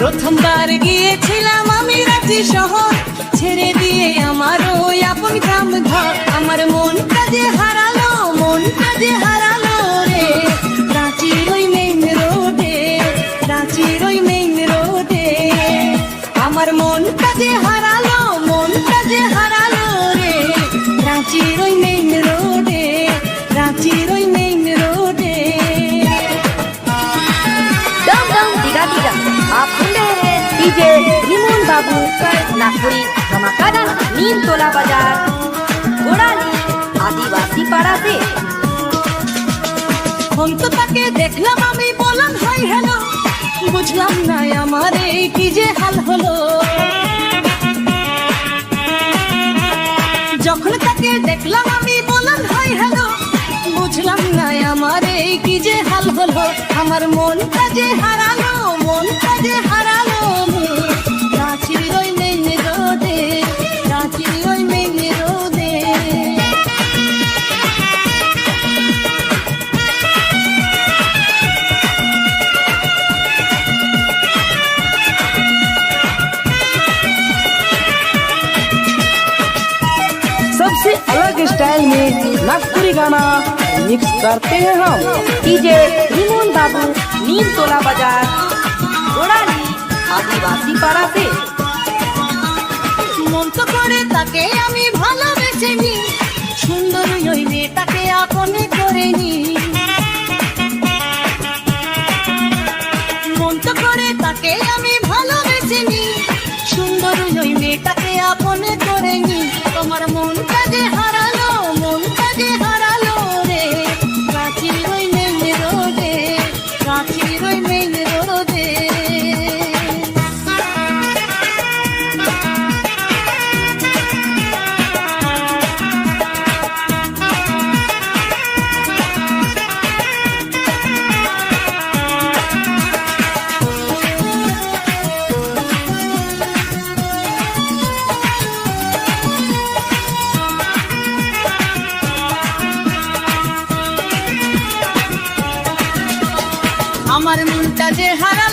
প্রথমবার গিয়েছিলাম আমি রাঁচি শহর, ছেড়ে দিয়ে আমার ওই আপন গ্রাম ঘর। আমার মনটা যে হারালো, মনটা যে হারালো রে, রাঁচির ওই মেইন রোডে, রাঁচির ওই মেইন রোডে। আমার মনটা যে হারালো, মনটা যে হারালো রে, রাঁচির ওই মেইন রোডে, রাঁচির ওই মেইন রোডে। डम डम दिगा दिगा, आप सुन रहे हैं डीजे रिमोन बाबू नागपुरी धमाकादार नीम तोला बाजार गोड़ाली आदिवासी पाड़ा से। हम तो ताके देखलाम আমি বললাম হাই হ্যালো, বুঝলাম না আমারে কি যে হাল হলো। যখন তাকে দেখলাম আমি বললাম হাই হ্যালো, বুঝলাম না আমারে কি যে হাল হলো। আমার মনটা যে হারালো, মনটা যে হারালো রাঁচির ওই মেইন রোডে, রাঁচির ওই মেইন রোডে। सबसे अलग स्टाइल में नागपुरी गाना मिक्स करते हैं हम। डीजे रिमोन बाबू नीम तोला बाजार गोड़ाली आदिवासी पाड़ा से। মন তো করে তাকে আমি ভালোবেসে নি, সুন্দর ওই মেয়েটাকে আপনে করে নি। মন তো করে তাকে আমি ভালোবেসে নি, সুন্দর ওই মেয়েটাকে আপনে করে নি। তোমার মনটা যে হারালো, মনটা যে হারালো রে, রাঁচির ওই মেইন রোডে, রাঁচির ওই মেইন রোডে। আমার মনটা যে হারা